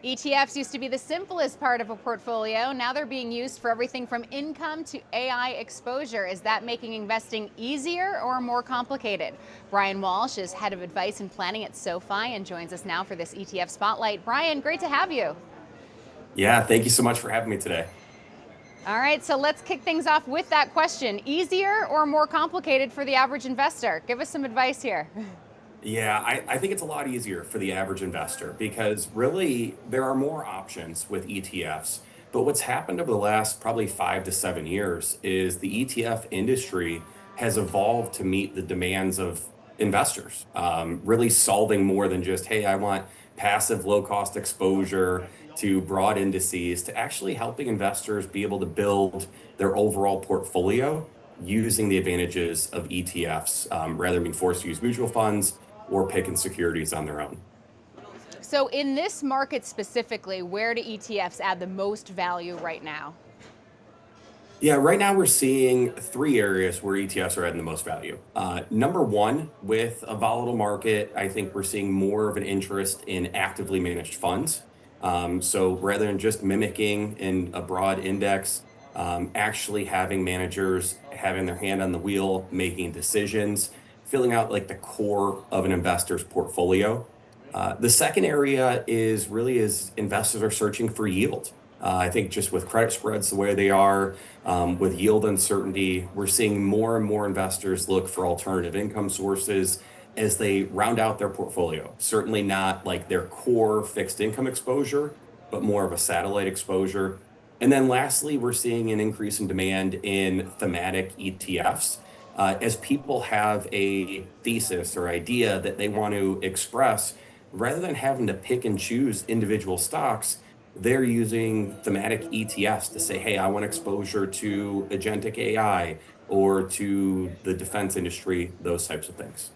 ETFs used to be the simplest part of a portfolio. Now they're being used for everything from income to AI exposure. Is that making investing easier or more complicated? Brian Walsh is head of advice and planning at SoFi and joins us now for this ETF Spotlight. Brian, great to have you. Yeah, thank you so much for having me today. All right, so let's kick things off with that question. Easier or more complicated for the average investor? Give us some advice here. Yeah, I think it's a lot easier for the average investor because really there are more options with ETFs. But what's happened over the last probably 5 to 7 years is the ETF industry has evolved to meet the demands of investors, really solving more than just, hey, I want passive low cost exposure to broad indices, to actually helping investors be able to build their overall portfolio using the advantages of ETFs, rather than being forced to use mutual funds or picking securities on their own. So, in this market specifically, where do ETFs add the most value right now? Yeah, right now we're seeing three areas where ETFs are adding the most value. Number one, with a volatile market, I think we're seeing more of an interest in actively managed funds. So rather than just mimicking in a broad index, actually having managers having their hand on the wheel, making decisions, filling out like the core of an investor's portfolio. The second area is really as investors are searching for yield. I think just with credit spreads the way they are, with yield uncertainty, we're seeing more and more investors look for alternative income sources as they round out their portfolio. Certainly not like their core fixed income exposure, but more of a satellite exposure. And then lastly, we're seeing an increase in demand in thematic ETFs. As people have a thesis or idea that they want to express, rather than having to pick and choose individual stocks, they're using thematic ETFs to say, hey, I want exposure to agentic AI or to the defense industry, those types of things.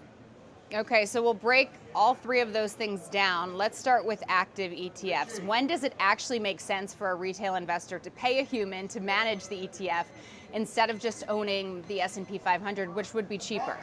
Okay, so we'll break all three of those things down. Let's start with active ETFs. When does it actually make sense for a retail investor to pay a human to manage the ETF instead of just owning the S&P 500, which would be cheaper?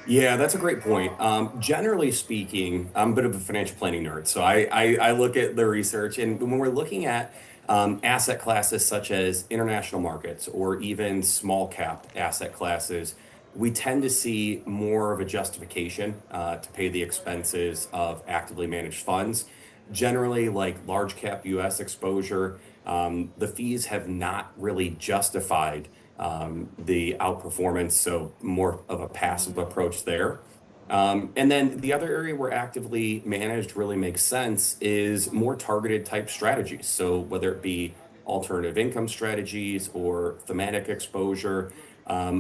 Yeah, that's a great point. Generally speaking, I'm a bit of a financial planning nerd. So I look at the research, and when we're looking at asset classes such as international markets or even small cap asset classes, we tend to see more of a justification to pay the expenses of actively managed funds. Generally, like large cap US exposure, the fees have not really justified the outperformance, so more of a passive approach there. And then the other area where actively managed really makes sense is more targeted type strategies. So whether it be alternative income strategies or thematic exposure,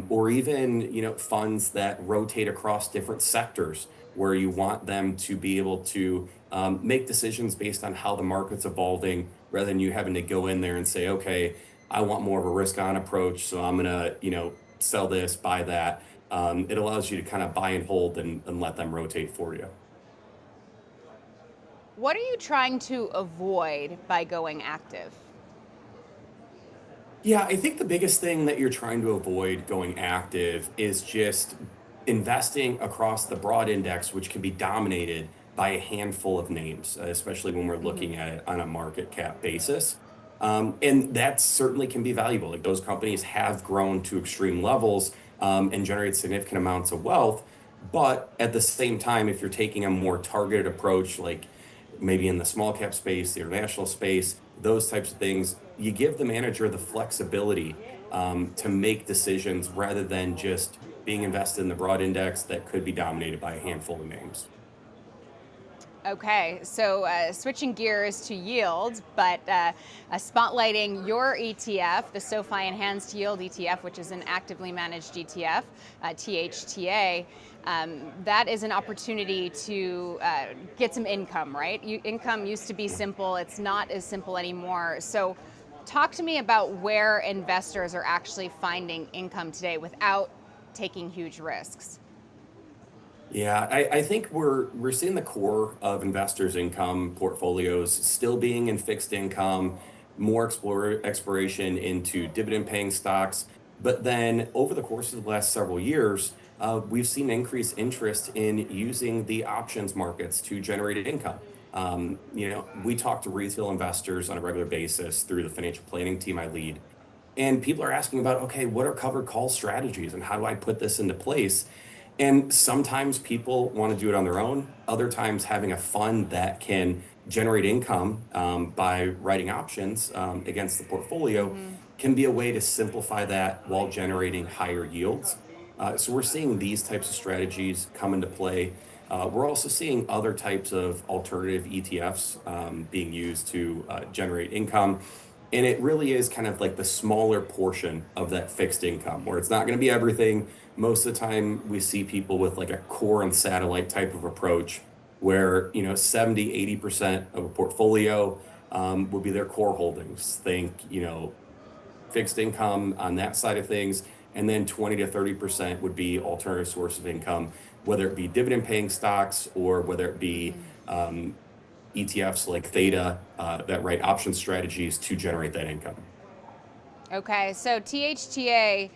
or even funds that rotate across different sectors where you want them to be able to make decisions based on how the market's evolving rather than you having to go in there and say, okay, I want more of a risk on approach, so I'm gonna sell this, buy that. It allows you to kind of buy and hold and let them rotate for you. What are you trying to avoid by going active? Yeah, I think the biggest thing that you're trying to avoid going active is just investing across the broad index, which can be dominated by a handful of names, especially when we're looking at it on a market cap basis. And that certainly can be valuable. Like those companies have grown to extreme levels, and generate significant amounts of wealth. But at the same time, if you're taking a more targeted approach, like maybe in the small cap space, the international space, those types of things, you give the manager the flexibility to make decisions rather than just being invested in the broad index that could be dominated by a handful of names. Okay, so switching gears to yield, but spotlighting your ETF, the SoFi Enhanced Yield ETF, which is an actively managed ETF, THTA. That is an opportunity to get some income, right? Income used to be simple, it's not as simple anymore. So talk to me about where investors are actually finding income today without taking huge risks. Yeah, I think we're seeing the core of investors' income portfolios still being in fixed income, more exploration into dividend-paying stocks. But then over the course of the last several years, we've seen increased interest in using the options markets to generate income. We talk to retail investors on a regular basis through the financial planning team I lead. And people are asking about, okay, what are covered call strategies and how do I put this into place? And sometimes people want to do it on their own. Other times, having a fund that can generate income by writing options against the portfolio Mm-hmm. can be a way to simplify that while generating higher yields. So we're seeing these types of strategies come into play. We're also seeing other types of alternative ETFs being used to generate income. And it really is kind of like the smaller portion of that fixed income, where it's not going to be everything. Most of the time, we see people with like a core and satellite type of approach where, 70, 80% of a portfolio would be their core holdings. Think, fixed income on that side of things. And then 20 to 30% would be alternative source of income, whether it be dividend paying stocks or whether it be Mm-hmm. ETFs like Theta that write option strategies to generate that income. Okay, so THTA,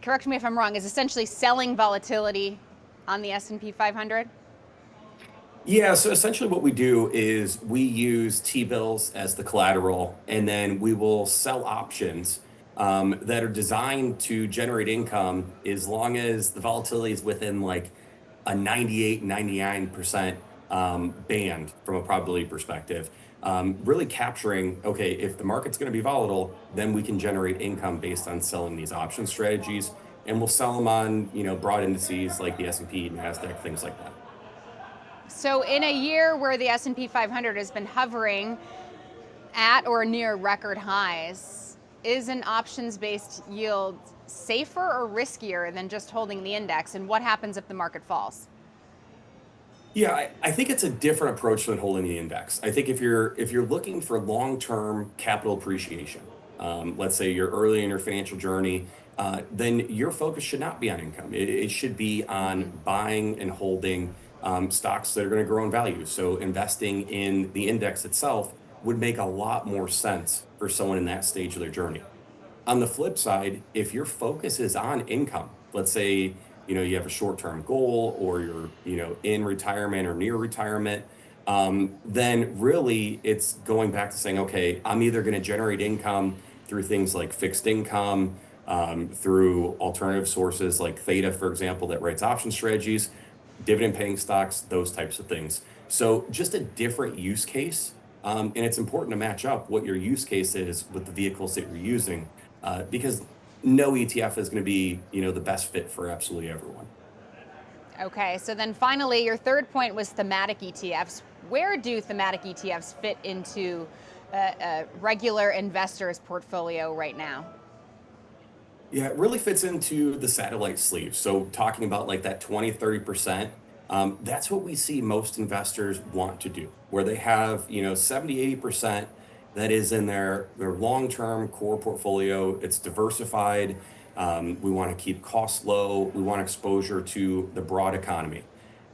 correct me if I'm wrong, is essentially selling volatility on the S&P 500? Yeah, so essentially what we do is we use T-bills as the collateral, and then we will sell options that are designed to generate income as long as the volatility is within like a 98, 99% band from a probability perspective. Really capturing, okay, if the market's going to be volatile, then we can generate income based on selling these option strategies, and we'll sell them on, broad indices like the S&P, NASDAQ, things like that. So in a year where the S&P 500 has been hovering at or near record highs, is an options-based yield safer or riskier than just holding the index? And what happens if the market falls? Yeah, I think it's a different approach than holding the index. I think if you're looking for long-term capital appreciation, let's say you're early in your financial journey, then your focus should not be on income. It should be Mm-hmm. on buying and holding stocks that are going to grow in value. So investing in the index itself would make a lot more sense for someone in that stage of their journey. On the flip side, if your focus is on income, let's say, you have a short-term goal or you're, in retirement or near retirement, then really it's going back to saying, okay, I'm either going to generate income through things like fixed income, through alternative sources like Theta, for example, that writes option strategies, dividend paying stocks, those types of things. So just a different use case. And it's important to match up what your use case is with the vehicles that you're using, because no ETF is going to be, the best fit for absolutely everyone. Okay, so then finally, your third point was thematic ETFs. Where do thematic ETFs fit into a regular investor's portfolio right now? Yeah, it really fits into the satellite sleeve. So talking about like that 20, 30%, that's what we see most investors want to do, where they have, 70, 80% that is in their long-term core portfolio. It's diversified. We want to keep costs low. We want exposure to the broad economy.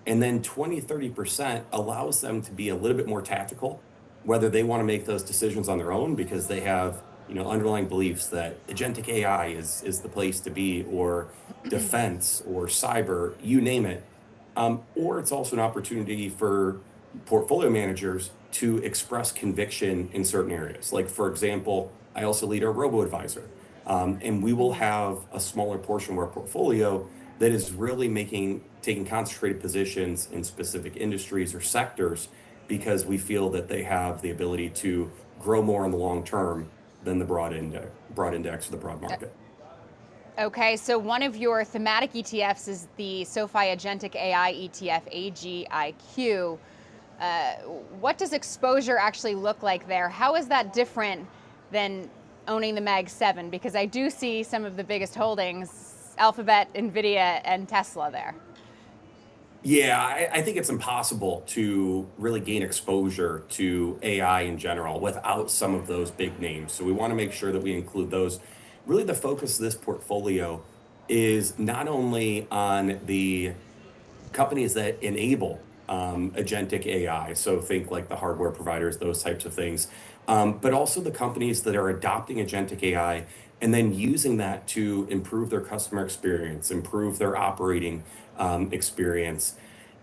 And then 20, 30% allows them to be a little bit more tactical, whether they want to make those decisions on their own because they have, underlying beliefs that agentic AI is the place to be, or defense or cyber, you name it. Or it's also an opportunity for portfolio managers to express conviction in certain areas. Like, for example, I also lead our robo advisor, and we will Mm-hmm. have a smaller portion of our portfolio that is really taking concentrated positions in specific industries or sectors because we feel that they have the ability to grow more in the long term than the broad index or the broad market. Okay, so one of your thematic ETFs is the SoFi Agentic AI ETF AGIQ. What does exposure actually look like there? How is that different than owning the Mag 7? Because I do see some of the biggest holdings, Alphabet, Nvidia, and Tesla there. Yeah, I think it's impossible to really gain exposure to AI in general without some of those big names. So we want to make sure that we include those. Really, the focus of this portfolio is not only on the companies that enable agentic AI, so think like the hardware providers, those types of things, but also the companies that are adopting agentic AI and then using that to improve their customer experience, improve their operating experience.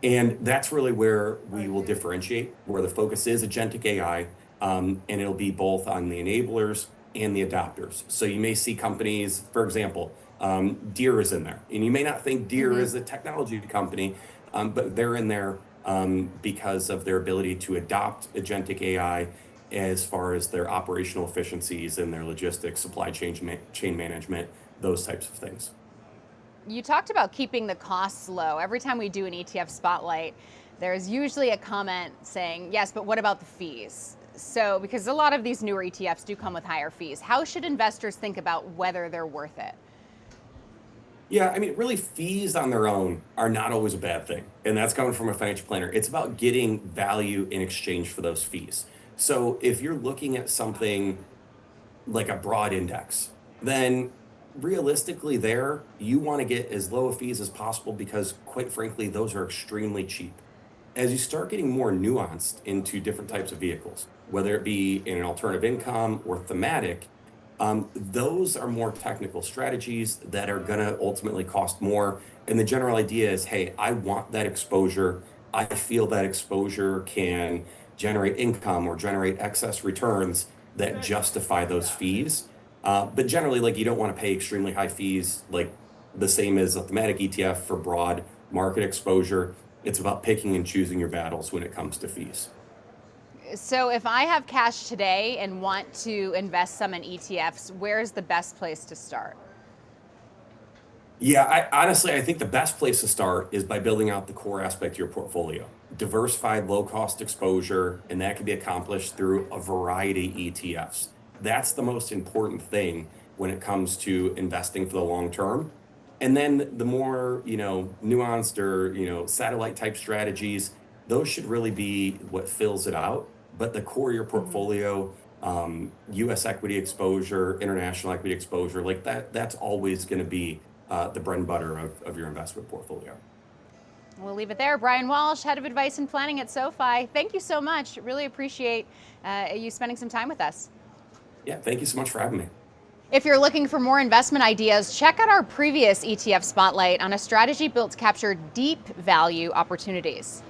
And that's really where we will differentiate, where the focus is agentic AI, and it'll be both on the enablers and the adopters. So you may see companies, for example, Deere is in there, and you may not think Deere Hmm. is a technology company, but they're in there because of their ability to adopt agentic AI as far as their operational efficiencies and their logistics, supply chain management, those types of things. You talked about keeping the costs low. Every time we do an ETF spotlight, there's usually a comment saying, yes, but what about the fees? So, because a lot of these newer ETFs do come with higher fees, how should investors think about whether they're worth it? Yeah, I mean, really, fees on their own are not always a bad thing. And that's coming from a financial planner. It's about getting value in exchange for those fees. So if you're looking at something like a broad index, then realistically, there you want to get as low a fees as possible because, quite frankly, those are extremely cheap. As you start getting more nuanced into different types of vehicles, whether it be in an alternative income or thematic, those are more technical strategies that are going to ultimately cost more. And the general idea is, hey, I want that exposure. I feel that exposure can generate income or generate excess returns that justify those fees. But generally, like you don't want to pay extremely high fees, like the same as a thematic ETF for broad market exposure. It's about picking and choosing your battles when it comes to fees. So, if I have cash today and want to invest some in ETFs, where's the best place to start? Yeah, I think the best place to start is by building out the core aspect of your portfolio. Diversified, low cost exposure, and that can be accomplished through a variety of ETFs. That's the most important thing when it comes to investing for the long term. And then the more, nuanced or, satellite type strategies, those should really be what fills it out. But the core of your Mhm. portfolio, US equity exposure, international equity exposure, like that's always going to be the bread and butter of your investment portfolio. We'll leave it there. Brian Walsh, Head of Advice and Planning at SoFi. Thank you so much. Really appreciate you spending some time with us. Yeah, thank you so much for having me. If you're looking for more investment ideas, check out our previous ETF Spotlight on a strategy built to capture deep value opportunities.